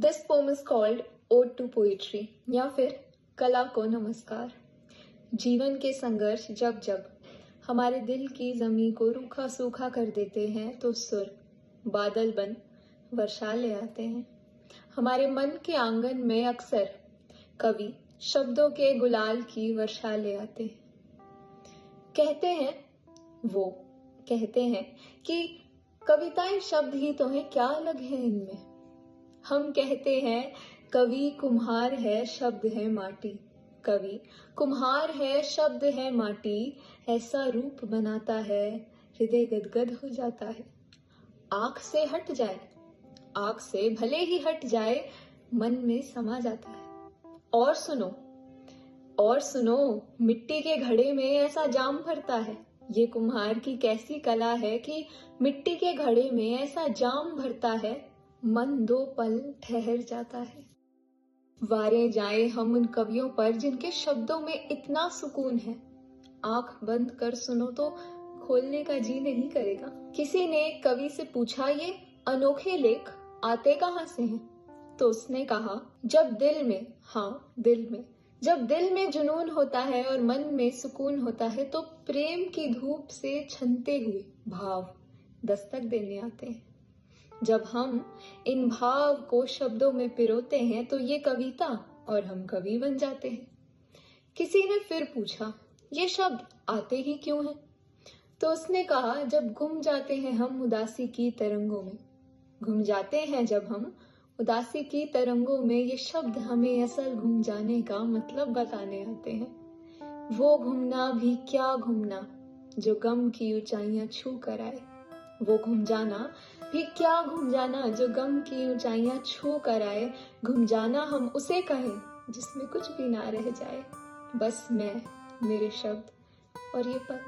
This poem is called ode to poetry या फिर कला को नमस्कार। जीवन के संघर्ष जब जब हमारे दिल की जमी को रूखा सूखा कर देते हैं तो सुर बादल बन वर्षा ले आते हैं। हमारे मन के आंगन में अक्सर कवि शब्दों के गुलाल की वर्षा ले आते हैं। कहते हैं कि कविताएं शब्द ही तो हैं, क्या अलग है इनमें। हम कहते हैं कवि कुम्हार है, शब्द है माटी। कवि कुम्हार है, शब्द है माटी। ऐसा रूप बनाता है, हृदय गदगद हो जाता है। आंख से हट जाए, आंख से भले ही हट जाए, मन में समा जाता है। और सुनो, मिट्टी के घड़े में ऐसा जाम भरता है। ये कुम्हार की कैसी कला है कि मिट्टी के घड़े में ऐसा जाम भरता है, मन 2 पल ठहर जाता है। वारे जाए हम उन कवियों पर जिनके शब्दों में इतना सुकून है। आंख बंद कर सुनो तो खोलने का जी नहीं करेगा। किसी ने कवि से पूछा, ये अनोखे लेख आते कहां से हैं? तो उसने कहा, जब दिल में जुनून होता है और मन में सुकून होता है तो प्रेम की धूप से छनते हुए भाव दस्तक देने आते हैं। जब हम इन भाव को शब्दों में पिरोते हैं तो ये कविता और हम कवि बन जाते हैं। किसी ने फिर पूछा, ये शब्द आते ही क्यों हैं? तो उसने कहा, जब गुम जाते हैं हम उदासी की तरंगों में। घूम जाते हैं जब हम उदासी की तरंगों में, ये शब्द हमें असल घूम जाने का मतलब बताने आते हैं। वो घूमना भी क्या घूमना जो गम की ऊंचाइयां छू कर आए। वो घूम जाना भी क्या घूम जाना जो गम की ऊंचाइयां छू कर आए। घूम जाना हम उसे कहें जिसमें कुछ भी ना रह जाए। बस मैं, मेरे शब्द और ये पल।